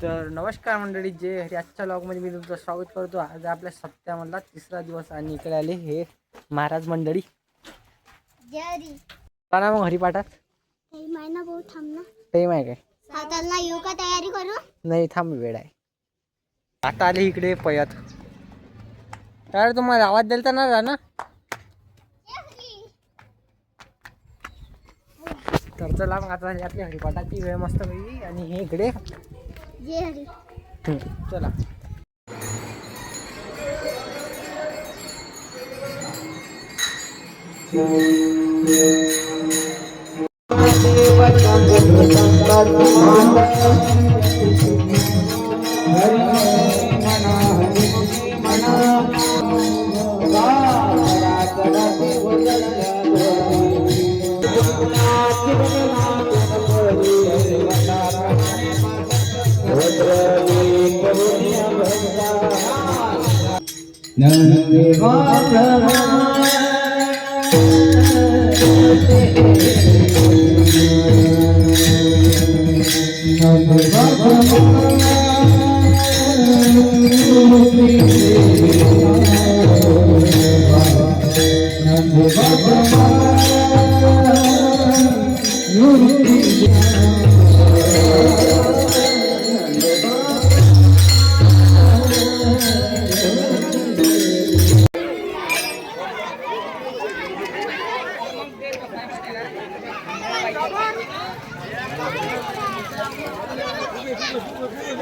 तर नमस्कार मंडळी, जे हरी आजच्या व्लॉगमध्ये मी तुमचं स्वागत करतो. आज आपल्या सप्त्यामधला तिसरा दिवस आणि इकडे आले हे महाराज मंडळी. ना मग हरिपाठात महिना बहुत थांब ना. टाइम आहे काय? हाताला येऊ का तयारी करू? नाही, थांब, वेळ आहे. आता आले इकडे पयत. तर तुम्हाला आवाज द्यायचा ना ना. तर चला मग आता आपली हरिपाठाची वेळ मस्त होईल आणि हे इकडे जय हरी. चला.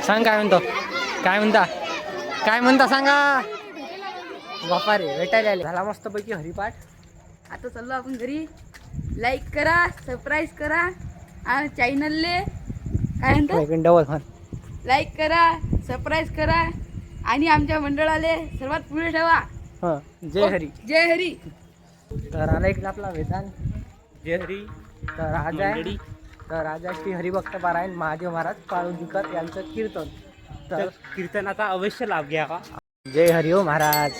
सांग काय म्हणतो, काय म्हणता सांगा. बापा रे, भेटायला आले. झाला मस्त पैकी हरिपाठ. आता चाललो आपण घरी. लाईक करा, सबस्क्राईब करा आणि चॅनलले काय म्हणतात डबल लाईक करा, सबस्क्राईब करा आणि आमच्या मंडळाले सर्वात पुढे ठेवा. जय हरी. जय हरी. तर आला इकडे आपला वेदांत. जय हरी. तर आज श्री हरिभक्त पारायण महादेव महाराज पाळुंजीकर यांचं कीर्तन. तर कीर्तनाचा अवश्य लाभ घ्यावा. जय हरी हो महाराज.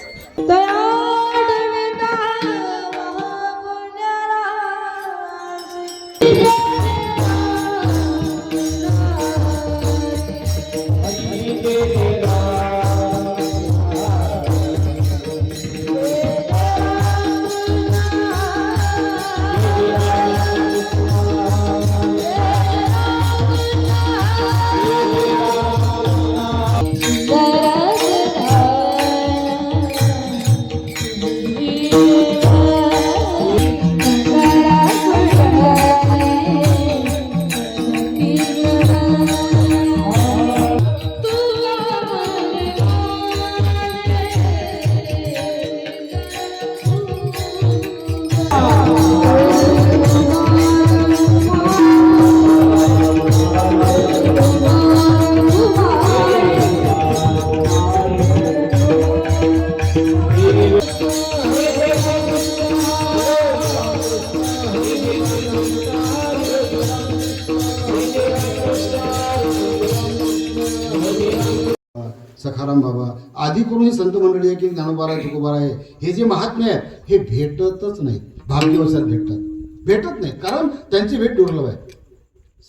सखाराम बाबा आधी करून हे संत मंडळी आहे की ज्ञानोबा आहे, तुकोबा आहे, हे जे महात्मे आहेत हे भेटतच नाहीत. भाग्यवशात भेटत नाहीत, कारण त्यांची भेट दुर्लभ आहे.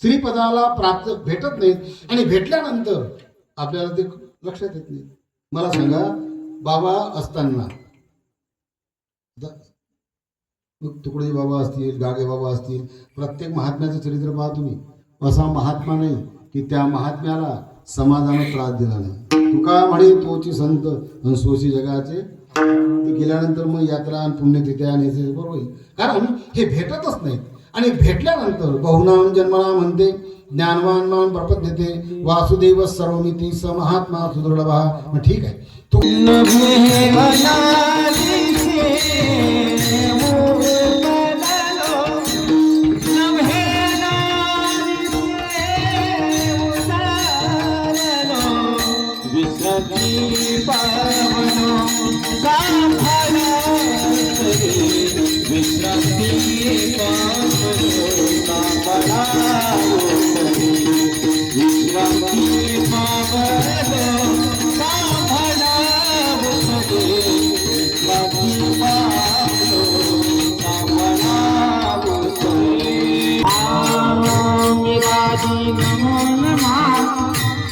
श्रीपदाला प्राप्त भेटत नाहीत आणि भेटल्यानंतर आपल्याला ते लक्षात येत नाही. मला सांगा, बाबा असताना तुकडे बाबा असतील, गागे बाबा असतील, प्रत्येक महात्म्याचं चरित्र पहा तुम्ही. असा महात्मा नाही की त्या महात्म्याला समाजाने त्रास दिला नाही. तुका म्हणे तोची संत सोशी जगाचे. ते गेल्यानंतर मग यात्रा आणि पुण्यतिथी आणि बरोबर होईल, कारण हे भेटतच नाहीत. आणि भेटल्यानंतर बहुनाम जन्मना म्हणते, ज्ञानवान मान प्रपद्यते, वासुदेव सर्वमिती स महात्मा सुदृढ. ठीक आहे.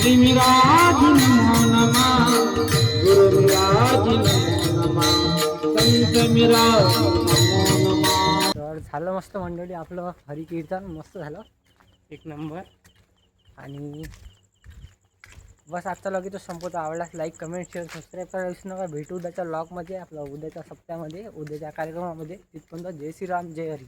श्रीमिराज नमो नमः गुरुमिराज नमो नमः संत मिराज नमो नमः. तर झालं मस्त मंडळी आपलं हरिकीर्तन मस्त झालं एक नंबर. आणि बस आजचा लगेच संपवतो. आवडल्यास लाईक कमेंट शेअर सबस्क्राईब करायला विसरू नका. भेटू उद्याच्या ब्लॉगमध्ये आपल्या उद्याच्या सप्त्यामध्ये उद्याच्या कार्यक्रमामध्ये. तिथपर्यंत जय श्रीराम जय हरी.